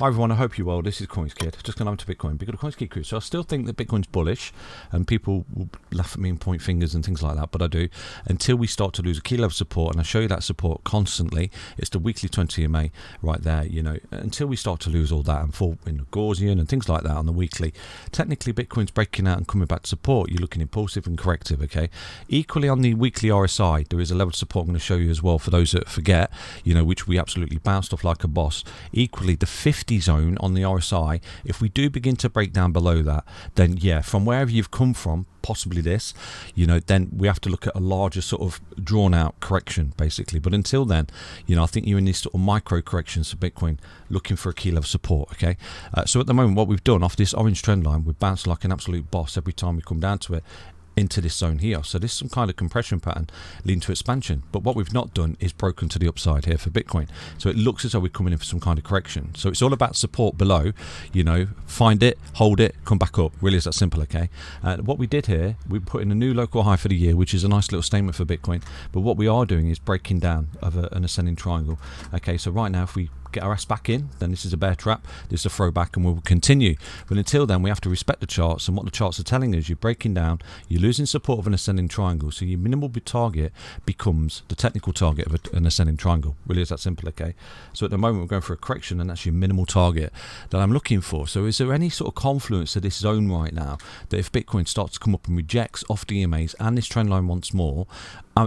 Hi everyone, I hope you're well. This is CoinsKid. Just going on to Bitcoin because the CoinsKid crew. So I still think that Bitcoin's bullish, and people will laugh at me and point fingers and things like that, but I do until we start to lose a key level support, and I show you that support constantly. It's the weekly 20 EMA right there. You know, until we start to lose all that and fall in the Gaussian and things like that on the weekly, technically Bitcoin's breaking out and coming back to support. You're looking impulsive and corrective. Okay. Equally on the weekly RSI, there is a level of support I'm going to show you as well for those that forget. You know, which we absolutely bounced off like a boss. Equally, the 50 zone on the RSI, if we do begin to break down below that, then yeah, from wherever you've come from, possibly this, you know, then we have to look at a larger sort of drawn out correction basically. But until then, you know, I think you're in these sort of micro corrections for Bitcoin looking for a key level support. Okay, so at the moment what we've done off this orange trend line, we've bounced like an absolute boss every time we come down to it into this zone here. So this is some kind of compression pattern leading to expansion, but what we've not done is broken to the upside here for Bitcoin. So it looks as though we're coming in for some kind of correction. So it's all about support below, you know, find it, hold it, come back up. Really is that simple. Okay, what we did here, we put in a new local high for the year, which is a nice little statement for Bitcoin, but what we are doing is breaking down of an ascending triangle. Okay, so right now if we get our ass back in, then this is a bear trap, this is a throwback, and we'll continue. But until then, we have to respect the charts, and what the charts are telling us, you're breaking down, you're losing support of an ascending triangle, so your minimal target becomes the technical target of an ascending triangle. Really is that simple. Okay, so at the moment we're going for a correction, and that's your minimal target that I'm looking for. So is there any sort of confluence to this zone right now that if Bitcoin starts to come up and rejects off the EMAs and this trend line once more,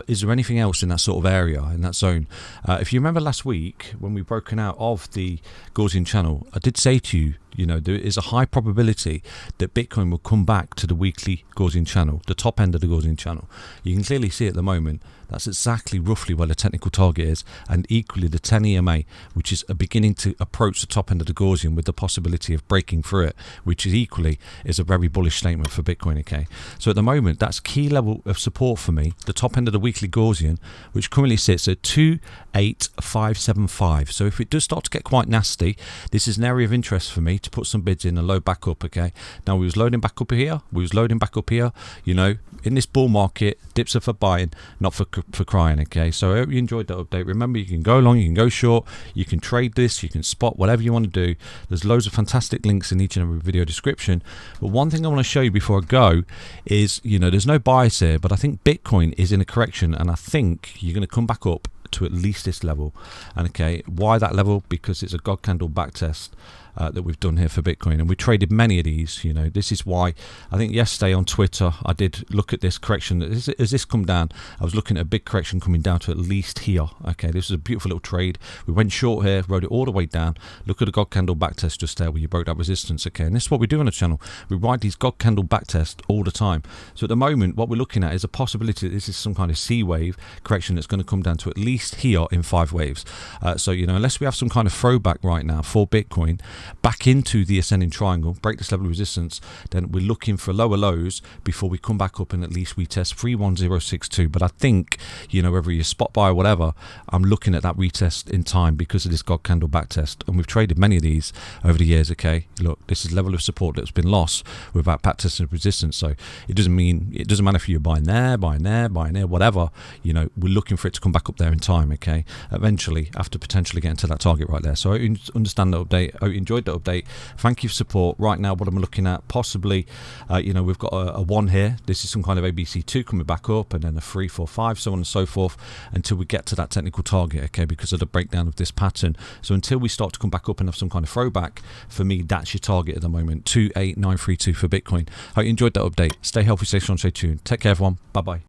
is there anything else in that sort of area, in that zone? If you remember last week when we broken out of the Gaussian channel, I did say to you, you know, there is a high probability that Bitcoin will come back to the weekly Gaussian channel, the top end of the Gaussian channel. You can clearly see at the moment that's exactly roughly where the technical target is, and equally the 10 EMA, which is beginning to approach the top end of the Gaussian with the possibility of breaking through it, which is equally is a very bullish statement for Bitcoin. Okay, so at the moment that's key level of support for me, the top end of the weekly Gaussian, which currently sits at 28575. So if it does start to get quite nasty, this is an area of interest for me to put some bids in and load back up. Okay, now we was loading back up here, you know, in this bull market, dips are for buying, not for crying. Okay, so I hope you enjoyed that update. Remember, you can go long, you can go short, you can trade this, you can spot, whatever you want to do. There's loads of fantastic links in each and every video description. But one thing I want to show you before I go is, you know, there's no bias here, but I think Bitcoin is in a correction, and I think you're going to come back up to at least this level. And okay, why that level? Because it's a God candle back test that we've done here for Bitcoin, and we traded many of these. You know, this is why I think yesterday on Twitter I did look at this correction. As this come down, I was looking at a big correction coming down to at least here. Okay, this is a beautiful little trade. We went short here, rode it all the way down. Look at the God candle back test just there where you broke that resistance. Okay, and this is what we do on the channel. We ride these God candle back tests all the time. So at the moment what we're looking at is a possibility that this is some kind of C wave correction that's going to come down to at least here in 5 waves. So you know, unless we have some kind of throwback right now for Bitcoin back into the ascending triangle, break this level of resistance, then we're looking for lower lows before we come back up and at least we test 31062. But I think, you know, whether you spot buy or whatever, I'm looking at that retest in time because of this God candle back test, and we've traded many of these over the years. Okay, look, this is level of support that's been lost without back testing resistance. So it doesn't matter if you're buying there, whatever, you know, we're looking for it to come back up there in time. Okay, eventually after potentially getting to that target right there. So I understand the update. I enjoyed the update. Thank you for support. Right now what I'm looking at, possibly you know, we've got a 1 here. This is some kind of ABC2 coming back up, and then a 3, 4, 5, so on and so forth, until we get to that technical target. Okay, because of the breakdown of this pattern. So until we start to come back up and have some kind of throwback, for me that's your target at the moment, 28932 for Bitcoin. Hope you enjoyed that update. Stay healthy, stay strong, stay tuned. Take care everyone. Bye bye.